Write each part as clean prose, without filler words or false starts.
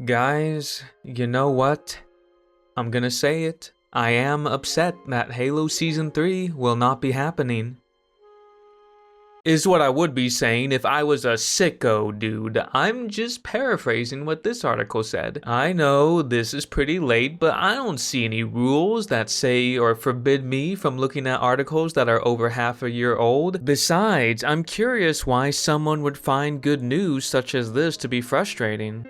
Guys, you know what? I'm gonna say it. I am upset that Halo Season 3 will not be happening. Is what I would be saying if I was a sicko dude. I'm just paraphrasing what this article said. I know this is pretty late, but I don't see any rules that say or forbid me from looking at articles that are over half a year old. Besides, I'm curious why someone would find good news such as this to be frustrating.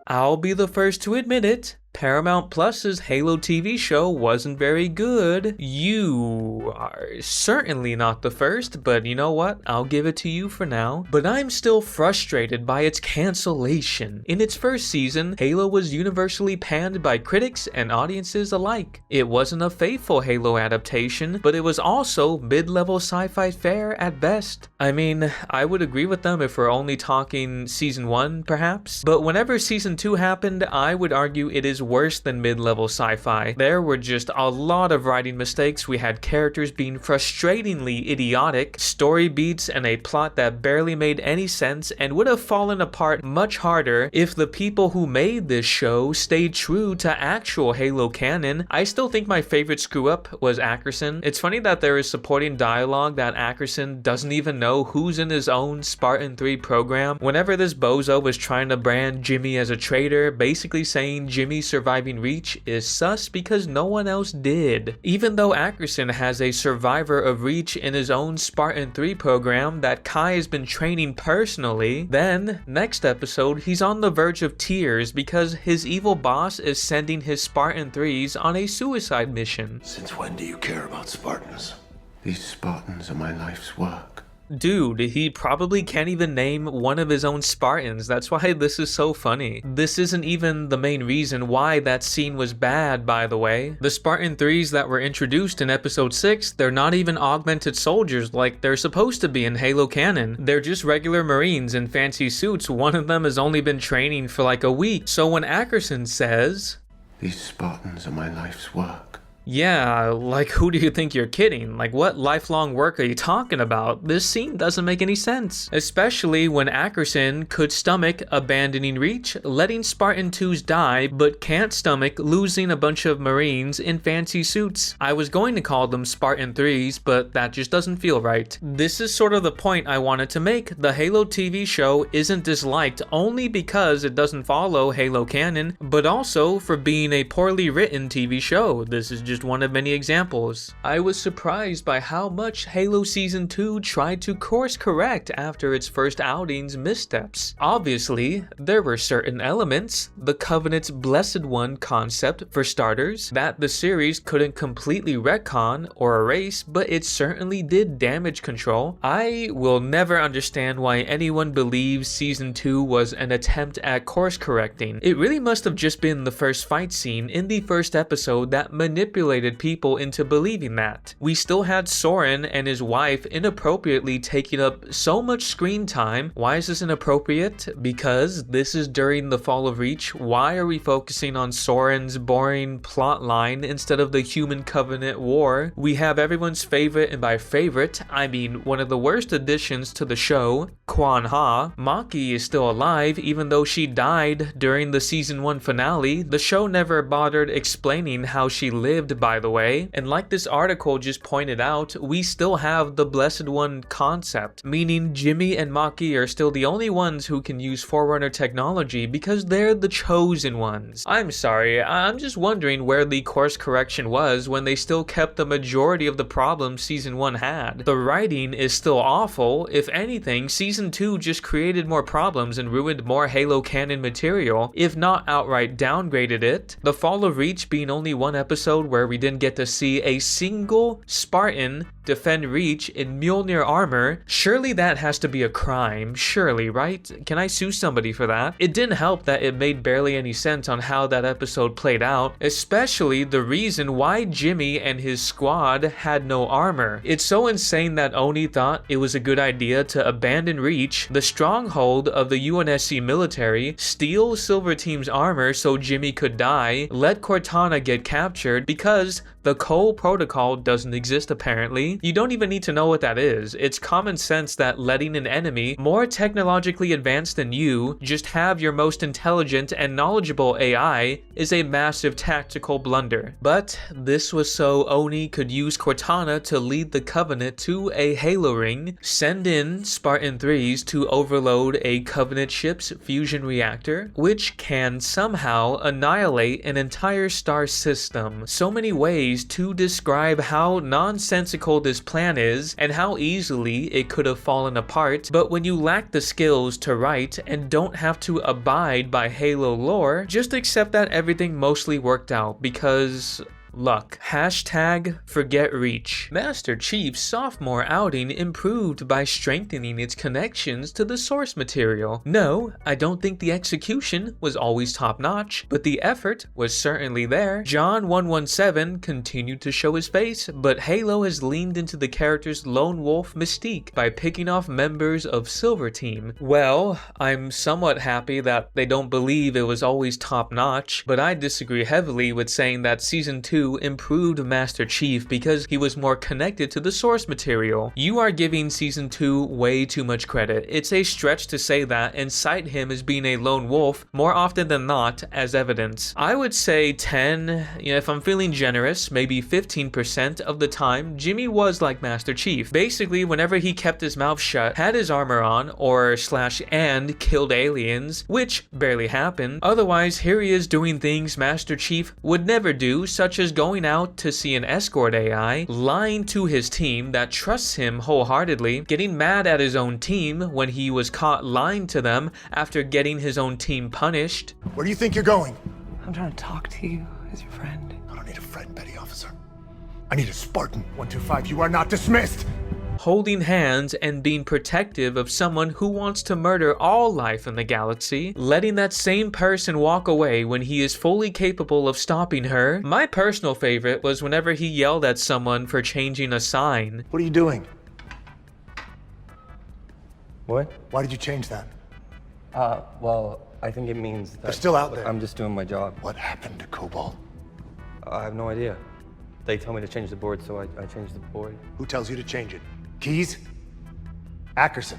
I'll be the first to admit it. Paramount Plus's Halo TV show wasn't very good. You are certainly not the first, but you know what? I'll give it to you for now. But I'm still frustrated by its cancellation. In its first season, Halo was universally panned by critics and audiences alike. It wasn't a faithful Halo adaptation, but it was also mid-level sci-fi fare at best. I mean, I would agree with them if we're only talking season 1, perhaps. But whenever season 2 happened, I would argue it is worse than mid-level sci-fi. There were just a lot of writing mistakes. We had characters being frustratingly idiotic, story beats, and a plot that barely made any sense and would have fallen apart much harder if the people who made this show stayed true to actual Halo canon. I still think my favorite screw-up was Ackerson. It's funny that there is supporting dialogue that Ackerson doesn't even know who's in his own Spartan 3 program. Whenever this bozo was trying to brand Jimmy as a traitor, basically saying Jimmy surviving Reach is sus because no one else did. Even though Ackerson has a survivor of Reach in his own Spartan 3 program that Kai has been training personally, then next episode he's on the verge of tears because his evil boss is sending his Spartan 3s on a suicide mission. Since when do you care about Spartans? These Spartans are my life's work. Dude, he probably can't even name one of his own Spartans. That's why this is so funny. This isn't even the main reason why that scene was bad, by the way. The Spartan 3s that were introduced in episode 6, they're not even augmented soldiers like they're supposed to be in Halo canon. They're just regular Marines in fancy suits. One of them has only been training for like a week. So when Ackerson says, "These Spartans are my life's work," yeah, like who do you think you're kidding? Like what lifelong work are you talking about? This scene doesn't make any sense. Especially when Ackerson could stomach abandoning Reach, letting Spartan 2s die, but can't stomach losing a bunch of Marines in fancy suits. I was going to call them Spartan 3s, but that just doesn't feel right. This is sort of the point I wanted to make. The Halo TV show isn't disliked only because it doesn't follow Halo canon, but also for being a poorly written TV show. This is just one of many examples. I was surprised by how much Halo Season 2 tried to course correct after its first outing's missteps. Obviously, there were certain elements, the Covenant's Blessed One concept for starters, that the series couldn't completely retcon or erase, but it certainly did damage control. I will never understand why anyone believes Season 2 was an attempt at course correcting. It really must have just been the first fight scene in the first episode that manipulated people into believing that. We still had Soren and his wife inappropriately taking up so much screen time. Why is this inappropriate? Because this is during the fall of Reach. Why are we focusing on Soren's boring plot line instead of the human Covenant war? We have everyone's favorite, and by favorite, I mean one of the worst additions to the show, Kwan Ha. Maki is still alive even though she died during the season 1 finale. The show never bothered explaining how she lived, by the way, and like this article just pointed out, we still have the Blessed One concept, meaning Jimmy and Maki are still the only ones who can use Forerunner technology because they're the chosen ones. I'm sorry, I'm just wondering where the course correction was when they still kept the majority of the problems season 1 had. The writing is still awful. If anything, season 2 just created more problems and ruined more Halo canon material, if not outright downgraded it. The Fall of Reach being only one episode where we didn't get to see a single Spartan defend Reach in Mjolnir armor, surely that has to be a crime, surely, right? Can I sue somebody for that? It didn't help that it made barely any sense on how that episode played out, especially the reason why Jimmy and his squad had no armor. It's so insane that Oni thought it was a good idea to abandon Reach, the stronghold of the UNSC military, steal Silver Team's armor so Jimmy could die, let Cortana get captured because The Cole Protocol doesn't exist apparently. You don't even need to know what that is. It's common sense that letting an enemy more technologically advanced than you just have your most intelligent and knowledgeable AI is a massive tactical blunder. But this was so Oni could use Cortana to lead the Covenant to a Halo ring, send in Spartan 3s to overload a Covenant ship's fusion reactor, which can somehow annihilate an entire star system. So many ways to describe how nonsensical this plan is and how easily it could have fallen apart, but when you lack the skills to write and don't have to abide by Halo lore, just accept that everything mostly worked out because luck. Hashtag forget Reach. Master Chief's sophomore outing improved by strengthening its connections to the source material. No, I don't think the execution was always top-notch, but the effort was certainly there. John 117 continued to show his face, but Halo has leaned into the character's lone wolf mystique by picking off members of Silver Team. Well, I'm somewhat happy that they don't believe it was always top-notch, but I disagree heavily with saying that Season 2 improved Master Chief because he was more connected to the source material. You are giving Season 2 way too much credit. It's a stretch to say that and cite him as being a lone wolf more often than not as evidence. I would say 10, if I'm feeling generous, maybe 15% of the time, Jimmy was like Master Chief. Basically, whenever he kept his mouth shut, had his armor on, and killed aliens, which barely happened. Otherwise, here he is doing things Master Chief would never do, such as going out to see an escort AI, lying to his team that trusts him wholeheartedly, getting mad at his own team when he was caught lying to them after getting his own team punished. Where do you think you're going? I'm trying to talk to you as your friend. I don't need a friend, petty officer. I need a Spartan. 125, you are not dismissed! Holding hands and being protective of someone who wants to murder all life in the galaxy, letting that same person walk away when he is fully capable of stopping her. My personal favorite was whenever he yelled at someone for changing a sign. What are you doing? What? Why did you change that? Well, I think it means that They're still out there. I'm just doing my job. What happened to Cobalt? I have no idea. They told me to change the board, so I changed the board. Who tells you to change it? Keys? Ackerson.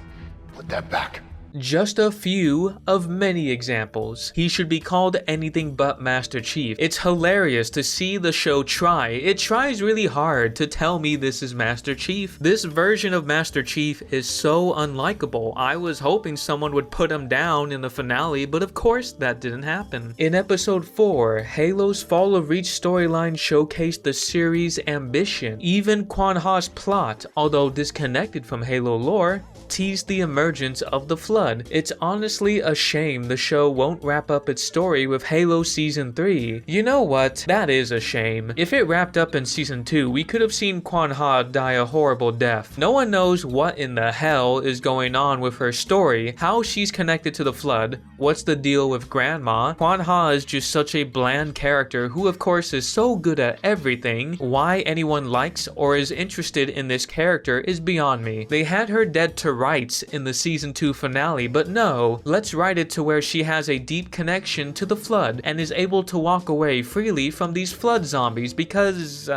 Put that back. Just a few of many examples. He should be called anything but Master Chief. It's hilarious to see the show try. It tries really hard to tell me this is Master Chief. This version of Master Chief is so unlikable. I was hoping someone would put him down in the finale, but of course that didn't happen. In episode 4, Halo's Fall of Reach storyline showcased the series' ambition. Even Quan Ha's plot, although disconnected from Halo lore, teased the emergence of the Flood. It's honestly a shame the show won't wrap up its story with Halo Season 3. You know what? That is a shame. If it wrapped up in Season 2, we could have seen Quan Ha die a horrible death. No one knows what in the hell is going on with her story, how she's connected to the Flood, what's the deal with Grandma. Quan Ha is just such a bland character who of course is so good at everything. Why anyone likes or is interested in this character is beyond me. They had her dead to rights in the Season 2 finale, but no, let's write it to where she has a deep connection to the Flood and is able to walk away freely from these Flood zombies because,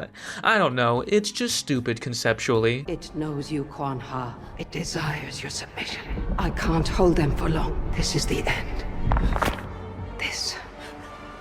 I don't know, it's just stupid conceptually. It knows you, Quan Ha. It desires your submission. I can't hold them for long. This is the end. This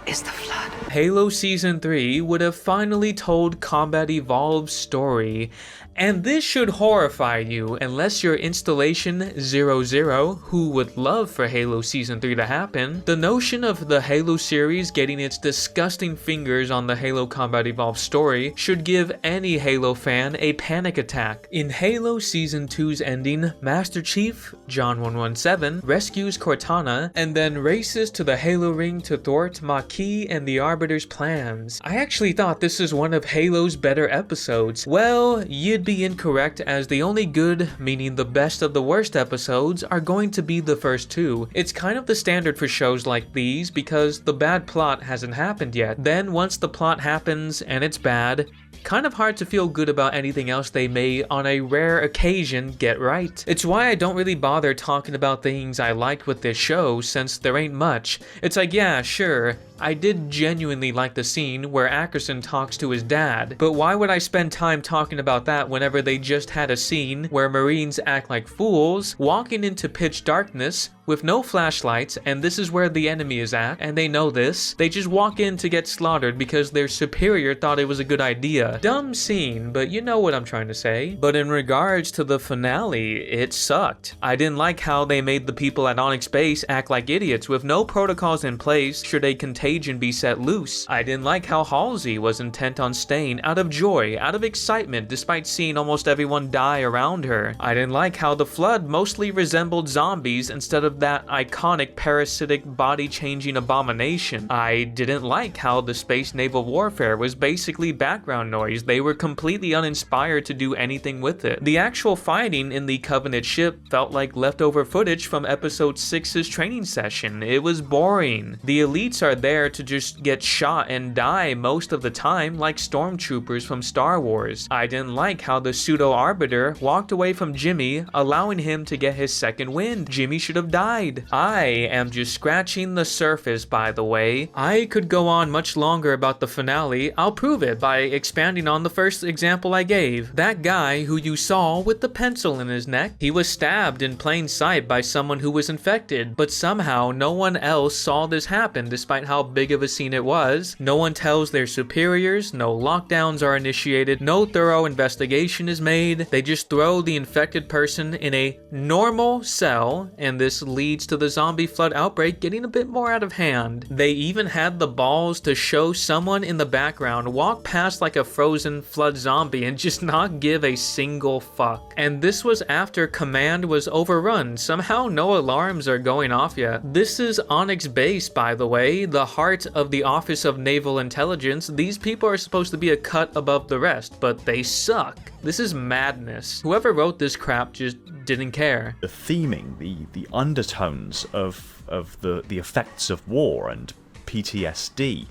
is the Flood. Halo Season 3 would have finally told Combat Evolved's story, and this should horrify you unless you're Installation 00, who would love for Halo Season 3 to happen. The notion of the Halo series getting its disgusting fingers on the Halo Combat Evolved story should give any Halo fan a panic attack. In Halo Season 2's ending, Master Chief, John 117, rescues Cortana and then races to the Halo ring to thwart Maquis and the Arbiter's plans. I actually thought this is one of Halo's better episodes. Well, you'd be incorrect, as the only good, meaning the best of the worst episodes, are going to be the first two. It's kind of the standard for shows like these because the bad plot hasn't happened yet. Then once the plot happens and it's bad, kind of hard to feel good about anything else they may, on a rare occasion, get right. It's why I don't really bother talking about things I liked with this show, since there ain't much. It's like, yeah, sure, I did genuinely like the scene where Ackerson talks to his dad, but why would I spend time talking about that whenever they just had a scene where Marines act like fools, walking into pitch darkness with no flashlights, and this is where the enemy is at, and they know this. They just walk in to get slaughtered because their superior thought it was a good idea. Dumb scene, but you know what I'm trying to say. But in regards to the finale, it sucked. I didn't like how they made the people at Onyx Base act like idiots with no protocols in place should a contagion be set loose. I didn't like how Halsey was intent on staying out of joy, out of excitement, despite seeing almost everyone die around her. I didn't like how the Flood mostly resembled zombies instead of that iconic parasitic body-changing abomination. I didn't like how the space naval warfare was basically background noise. They were completely uninspired to do anything with it. The actual fighting in the Covenant ship felt like leftover footage from episode 6's training session. It was boring. The elites are there to just get shot and die most of the time, like stormtroopers from Star Wars. I didn't like how the pseudo-arbiter walked away from Jimmy, allowing him to get his second wind. Jimmy should have died. I am just scratching the surface, by the way. I could go on much longer about the finale. I'll prove it by expanding on the first example I gave. That guy who you saw with the pencil in his neck, he was stabbed in plain sight by someone who was infected, but somehow no one else saw this happen despite how big of a scene it was. No one tells their superiors, no lockdowns are initiated, no thorough investigation is made. They just throw the infected person in a normal cell, and this leads to the zombie flood outbreak getting a bit more out of hand. They even had the balls to show someone in the background walk past like a frozen flood zombie and just not give a single fuck. And this was after command was overrun. Somehow no alarms are going off yet. This is Onyx Base, by the way, the heart of the Office of Naval Intelligence. These people are supposed to be a cut above the rest, but they suck. This is madness. Whoever wrote this crap just didn't care. The theming, the undertones of the effects of war and PTSD,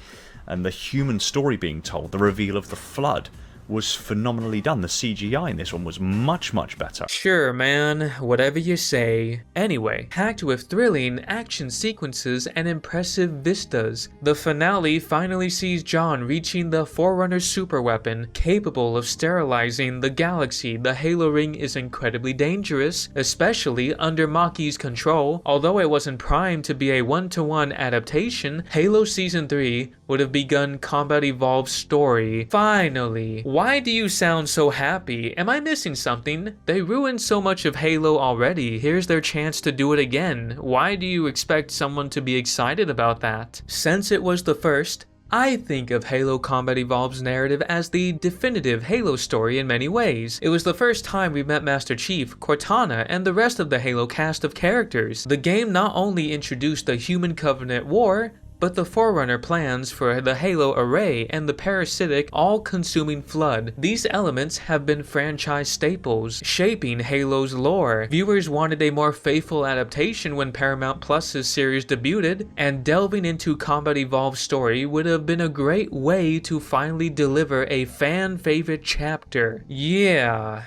and the human story being told, the reveal of the Flood, was phenomenally done. The CGI in this one was much, much better. Sure, man, whatever you say. Anyway, packed with thrilling action sequences and impressive vistas, the finale finally sees John reaching the Forerunner's superweapon, capable of sterilizing the galaxy. The Halo ring is incredibly dangerous, especially under Maki's control. Although it wasn't primed to be a one-to-one adaptation, Halo Season 3 would have begun Combat Evolved's story. Finally. Why do you sound so happy? Am I missing something? They ruined so much of Halo already. Here's their chance to do it again. Why do you expect someone to be excited about that? Since it was the first, I think of Halo Combat Evolved's narrative as the definitive Halo story in many ways. It was the first time we met Master Chief, Cortana, and the rest of the Halo cast of characters. The game not only introduced the Human Covenant War, but the Forerunner plans for the Halo array and the parasitic, all-consuming Flood. These elements have been franchise staples, shaping Halo's lore. Viewers wanted a more faithful adaptation when Paramount Plus's series debuted, and delving into Combat Evolved's story would have been a great way to finally deliver a fan-favorite chapter. Yeah.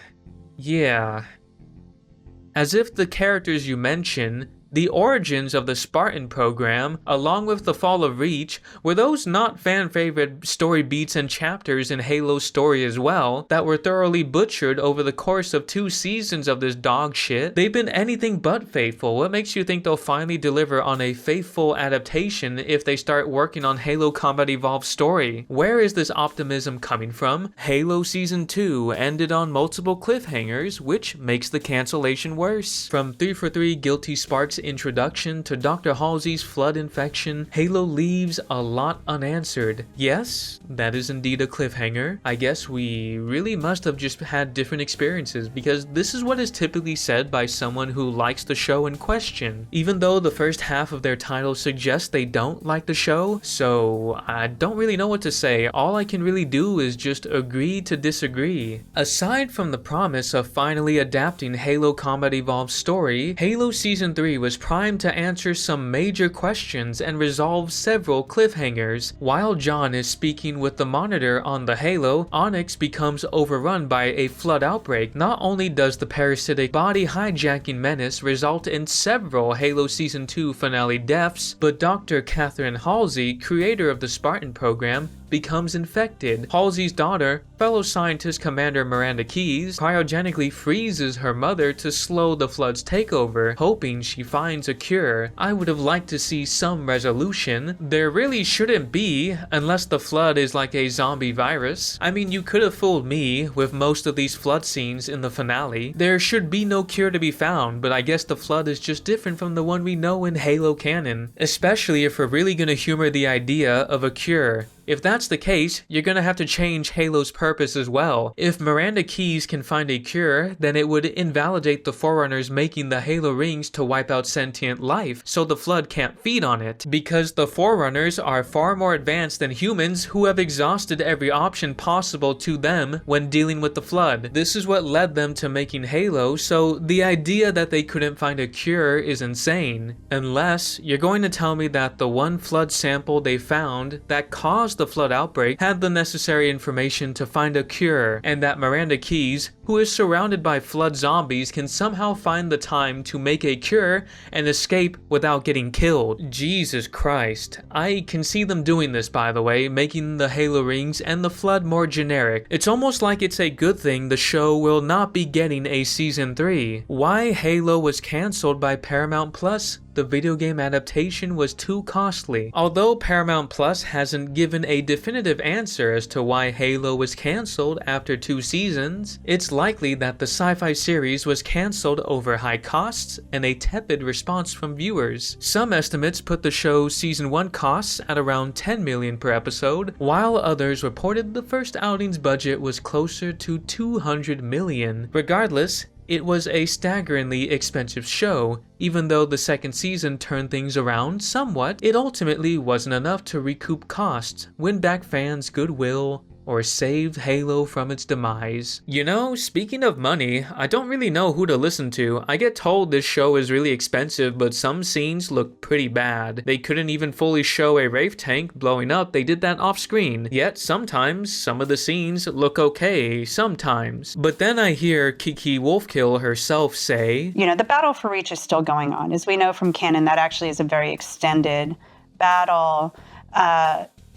As if the characters you mention, the origins of the Spartan program, along with the fall of Reach, were those not fan-favorite story beats and chapters in Halo's story as well, that were thoroughly butchered over the course of 2 seasons of this dog shit. They've been anything but faithful. What makes you think they'll finally deliver on a faithful adaptation if they start working on Halo Combat Evolved's story? Where is this optimism coming from? Halo Season 2 ended on multiple cliffhangers, which makes the cancellation worse. From 343 Guilty Sparks introduction to Dr. Halsey's Flood infection, Halo leaves a lot unanswered. Yes, that is indeed a cliffhanger. I guess we really must have just had different experiences, because this is what is typically said by someone who likes the show in question, even though the first half of their title suggests they don't like the show. So I don't really know what to say. All I can really do is just agree to disagree. Aside from the promise of finally adapting Halo Combat Evolved's story, Halo Season 3 was was primed to answer some major questions and resolve several cliffhangers. While John is speaking with the monitor on the Halo, Onyx becomes overrun by a flood outbreak. Not only does the parasitic body hijacking menace result in several Halo Season 2 finale deaths, but Dr. Catherine Halsey, creator of the Spartan program, becomes infected. Halsey's daughter, fellow scientist Commander Miranda Keyes, cryogenically freezes her mother to slow the flood's takeover, hoping she finds a cure. I would have liked to see some resolution. There really shouldn't be, unless the flood is like a zombie virus. I mean, you could have fooled me with most of these flood scenes in the finale. There should be no cure to be found, but I guess the flood is just different from the one we know in Halo canon, especially if we're really gonna humor the idea of a cure. If that's the case, you're gonna have to change Halo's purpose as well. If Miranda Keyes can find a cure, then it would invalidate the Forerunners making the Halo rings to wipe out sentient life, so the Flood can't feed on it. Because the Forerunners are far more advanced than humans who have exhausted every option possible to them when dealing with the Flood. This is what led them to making Halo, so the idea that they couldn't find a cure is insane. Unless you're going to tell me that the one Flood sample they found that caused the flood outbreak had the necessary information to find a cure, and that Miranda Keyes, who is surrounded by flood zombies, can somehow find the time to make a cure and escape without getting killed. Jesus Christ. I can see them doing this, by the way, making the Halo rings and the flood more generic. It's almost like it's a good thing the show will not be getting a season 3. Why Halo was cancelled by Paramount Plus? The video game adaptation was too costly. Although Paramount Plus hasn't given a definitive answer as to why Halo was cancelled after 2 seasons, it's likely that the sci-fi series was cancelled over high costs and a tepid response from viewers. Some estimates put the show's season 1 costs at around $10 million per episode, while others reported the first outing's budget was closer to $200 million. Regardless, it was a staggeringly expensive show. Even though the second season turned things around somewhat, it ultimately wasn't enough to recoup costs, win back fans' goodwill, or saved Halo from its demise. You know, speaking of money, I don't really know who to listen to. I get told this show is really expensive, but some scenes look pretty bad. They couldn't even fully show a Wraith tank blowing up, they did that off screen. Yet sometimes, some of the scenes look okay, sometimes. But then I hear Kiki Wolfkill herself say, You know, the battle for Reach is still going on. As we know from canon, that actually is a very extended battle,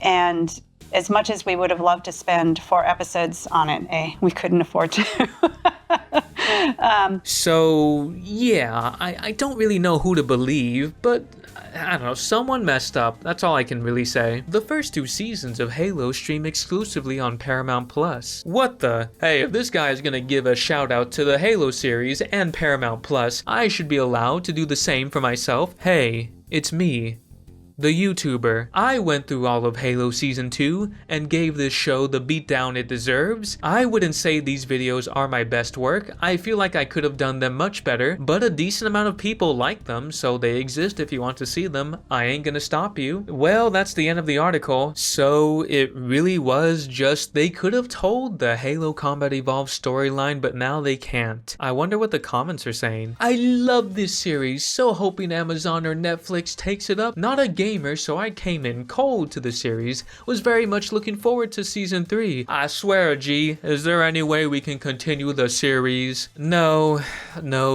and as much as we would have loved to spend 4 episodes on it, we couldn't afford to. So, yeah, I don't really know who to believe, but I don't know, someone messed up. That's all I can really say. The first 2 seasons of Halo stream exclusively on Paramount Plus. What the? Hey, if this guy is gonna give a shout out to the Halo series and Paramount Plus, I should be allowed to do the same for myself. Hey, it's me, the YouTuber. I went through all of Halo Season 2 and gave this show the beatdown it deserves. I wouldn't say these videos are my best work. I feel like I could have done them much better, but a decent amount of people like them, so they exist if you want to see them. I ain't gonna stop you. Well, that's the end of the article. So it really was just they could have told the Halo Combat Evolved storyline, but now they can't. I wonder what the comments are saying. I love this series, so hoping Amazon or Netflix takes it up. Not a gamer, so I came in cold to the series, was very much looking forward to season 3. I swear, G, is there any way we can continue the series? No,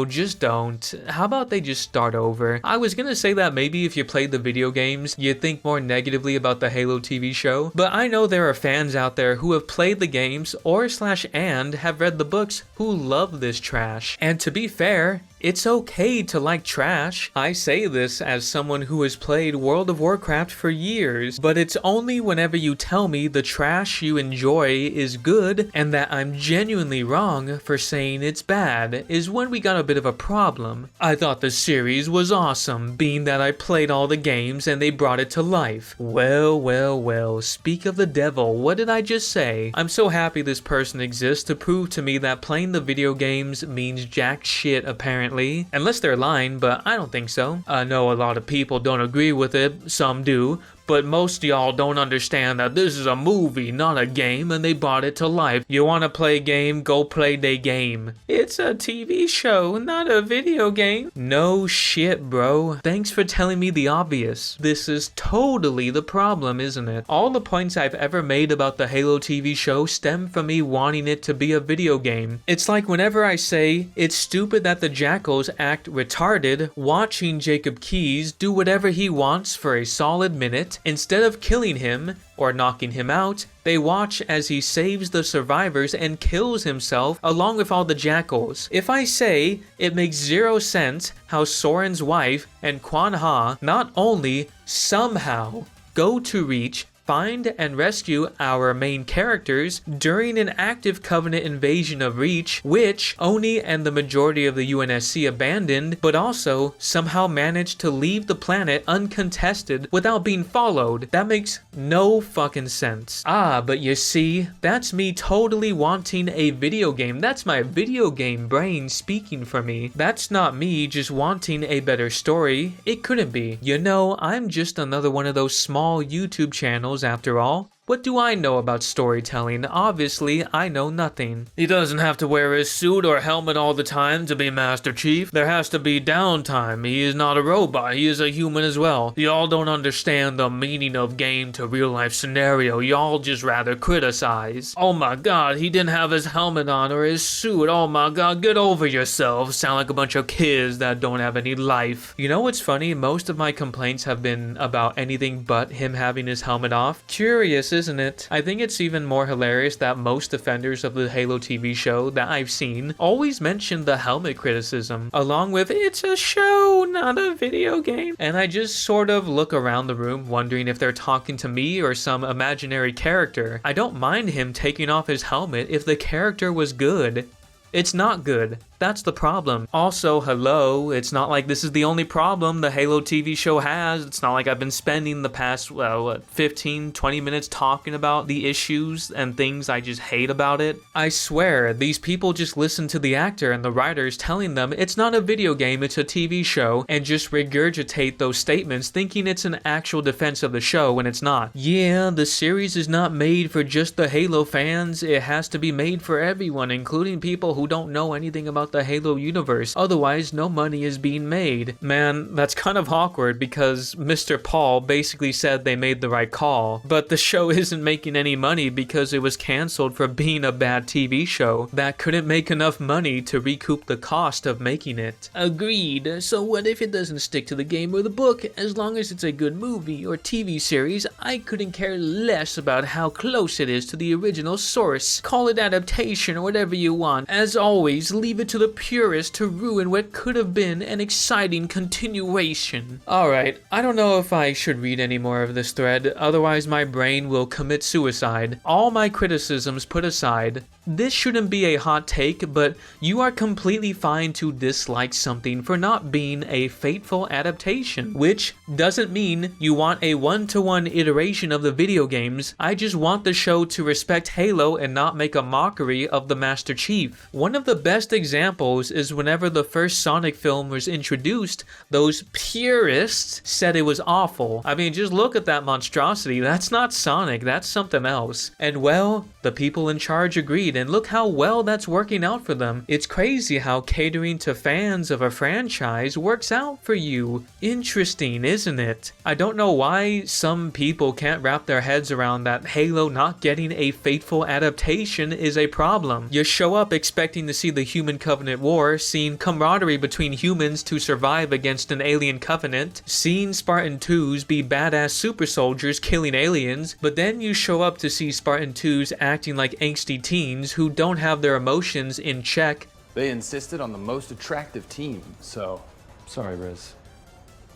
just don't. How about they just start over? I was gonna say that maybe if you played the video games, you'd think more negatively about the Halo TV show, but I know there are fans out there who have played the games and have read the books who love this trash. And to be fair, it's okay to like trash. I say this as someone who has played World of Warcraft for years, but it's only whenever you tell me the trash you enjoy is good and that I'm genuinely wrong for saying it's bad is when we got a bit of a problem. I thought the series was awesome, being that I played all the games and they brought it to life. Well, speak of the devil, what did I just say? I'm so happy this person exists to prove to me that playing the video games means jack shit apparently. Unless they're lying, but I don't think so. I know a lot of people don't agree with it, some do, But most of y'all don't understand that this is a movie, not a game, and they brought it to life. You wanna play game, go play the game. It's a TV show, not a video game. No shit, bro. Thanks for telling me the obvious. This is totally the problem, isn't it? All the points I've ever made about the Halo TV show stem from me wanting it to be a video game. It's like whenever I say, it's stupid that the Jackals act retarded watching Jacob Keyes do whatever he wants for a solid minute. Instead of killing him or knocking him out, they watch as he saves the survivors and kills himself along with all the Jackals. If I say it makes zero sense how Soren's wife and Quan Ha not only somehow go to Reach, find and rescue our main characters during an active Covenant invasion of Reach, which Oni and the majority of the UNSC abandoned, but also somehow managed to leave the planet uncontested without being followed. That makes no fucking sense. But you see, that's me totally wanting a video game. That's my video game brain speaking for me. That's not me just wanting a better story. It couldn't be. You know, I'm just another one of those small YouTube channels after all. What do I know about storytelling? Obviously, I know nothing. He doesn't have to wear his suit or helmet all the time to be Master Chief. There has to be downtime. He is not a robot. He is a human as well. Y'all don't understand the meaning of game to real life scenario. Y'all just rather criticize. Oh my god, he didn't have his helmet on or his suit. Oh my god, get over yourself. Sound like a bunch of kids that don't have any life. You know what's funny? Most of my complaints have been about anything but him having his helmet off. Curious, isn't it? I think it's even more hilarious that most defenders of the Halo TV show that I've seen always mention the helmet criticism, along with it's a show, not a video game. And I just sort of look around the room wondering if they're talking to me or some imaginary character. I don't mind him taking off his helmet if the character was good. It's not good. That's the problem. Also, hello, it's not like this is the only problem the Halo TV show has. It's not like I've been spending the past, 15, 20 minutes talking about the issues and things I just hate about it. I swear, these people just listen to the actor and the writers telling them it's not a video game, it's a TV show, and just regurgitate those statements thinking it's an actual defense of the show when it's not. Yeah, the series is not made for just the Halo fans. It has to be made for everyone, including people who don't know anything about the Halo universe, otherwise no money is being made. Man, that's kind of awkward because Mr. Paul basically said they made the right call, but the show isn't making any money because it was cancelled for being a bad TV show that couldn't make enough money to recoup the cost of making it. Agreed. So what if it doesn't stick to the game or the book? As long as it's a good movie or TV series, I couldn't care less about how close it is to the original source. Call it adaptation or whatever you want. As always, leave it to the purist to ruin what could have been an exciting continuation. Alright, I don't know if I should read any more of this thread, otherwise my brain will commit suicide. All my criticisms put aside, this shouldn't be a hot take, but you are completely fine to dislike something for not being a faithful adaptation, which doesn't mean you want a one-to-one iteration of the video games. I just want the show to respect Halo and not make a mockery of the Master Chief. One of the best examples is whenever the first Sonic film was introduced, those purists said it was awful. I mean, just look at that monstrosity. That's not Sonic, that's something else. And well, the people in charge agreed, and look how well that's working out for them. It's crazy how catering to fans of a franchise works out for you. Interesting, isn't it? I don't know why some people can't wrap their heads around that Halo not getting a faithful adaptation is a problem. You show up expecting to see the Human Covenant War, seeing camaraderie between humans to survive against an alien covenant, seeing Spartan 2s be badass super soldiers killing aliens, but then you show up to see Spartan 2s acting like angsty teens who don't have their emotions in check. They insisted on the most attractive team, so sorry, Riz.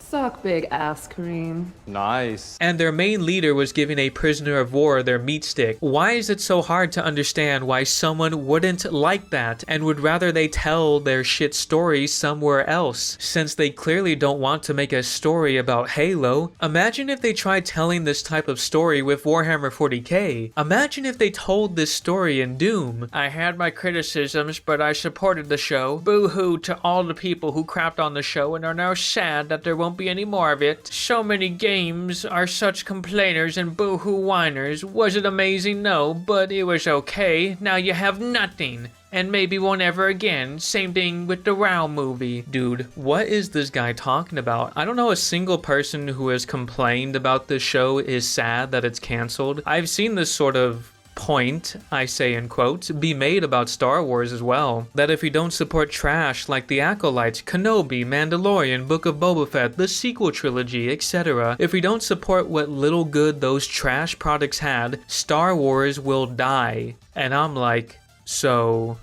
Suck big ass cream. Nice. And their main leader was giving a prisoner of war their meat stick. Why is it so hard to understand why someone wouldn't like that and would rather they tell their shit story somewhere else, since they clearly don't want to make a story about Halo? Imagine if they tried telling this type of story with Warhammer 40k. Imagine if they told this story in Doom. I had my criticisms, but I supported the show. Boo-hoo to all the people who crapped on the show and are now sad that there won't be any more of it. So many games are such complainers and boo-hoo whiners. Was it amazing? No, but it was okay. Now you have nothing. And maybe won't ever again. Same thing with the WoW movie. Dude, what is this guy talking about? I don't know a single person who has complained about this show is sad that it's canceled. I've seen this sort of point, I say in quotes, be made about Star Wars as well. That if you don't support trash like The Acolyte, Kenobi, Mandalorian, Book of Boba Fett, the sequel trilogy, etc., if we don't support what little good those trash products had, Star Wars will die. And I'm like, so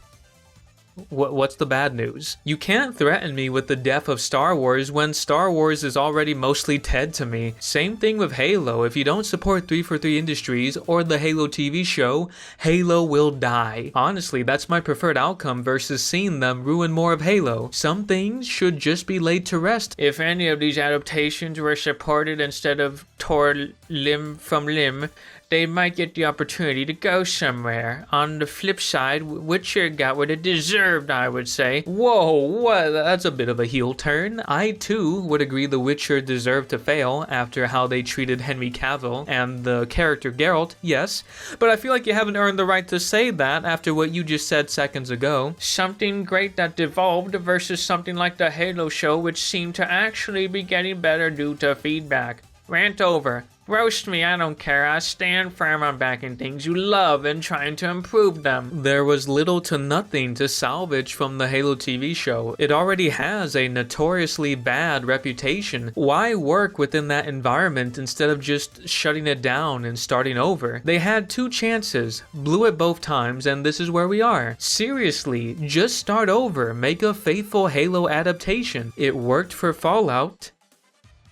what's the bad news? You can't threaten me with the death of Star Wars when Star Wars is already mostly dead to me. Same thing with Halo. If you don't support 343 Industries or the Halo TV show, Halo will die. Honestly, that's my preferred outcome versus seeing them ruin more of Halo. Some things should just be laid to rest. If any of these adaptations were supported instead of tore limb from limb, they might get the opportunity to go somewhere. On the flip side, Witcher got what it deserved, I would say. Whoa, what? That's a bit of a heel turn. I too would agree The Witcher deserved to fail after how they treated Henry Cavill and the character Geralt, yes. But I feel like you haven't earned the right to say that after what you just said seconds ago. Something great that devolved versus something like the Halo show, which seemed to actually be getting better due to feedback. Rant over. Roast me, I don't care. I stand firm on backing things you love and trying to improve them. There was little to nothing to salvage from the Halo TV show. It already has a notoriously bad reputation. Why work within that environment instead of just shutting it down and starting over? They had 2 chances, blew it both times, and this is where we are. Seriously, just start over. Make a faithful Halo adaptation. It worked for Fallout.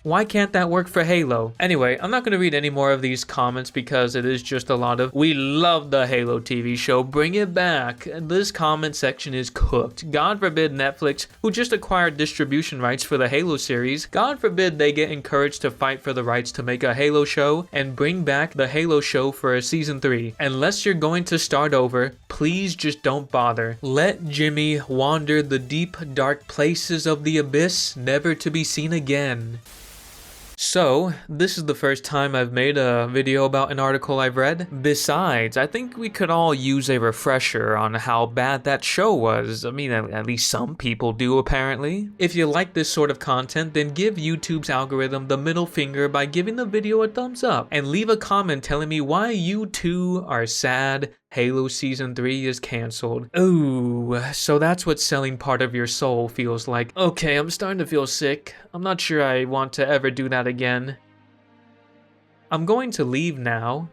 Why can't that work for Halo? Anyway, I'm not going to read any more of these comments because it is just a lot of, we love the Halo TV show, bring it back. This comment section is cooked. God forbid Netflix, who just acquired distribution rights for the Halo series, God forbid they get encouraged to fight for the rights to make a Halo show and bring back the Halo show for a season 3. Unless you're going to start over, please just don't bother. Let Jimmy wander the deep, dark places of the abyss, never to be seen again. So, this is the first time I've made a video about an article I've read. Besides, I think we could all use a refresher on how bad that show was. I mean, at least some people do apparently. If you like this sort of content, then give YouTube's algorithm the middle finger by giving the video a thumbs up. And leave a comment telling me why you too are sad Halo Season 3 is cancelled. Ooh, so that's what selling part of your soul feels like. Okay, I'm starting to feel sick. I'm not sure I want to ever do that again. I'm going to leave now.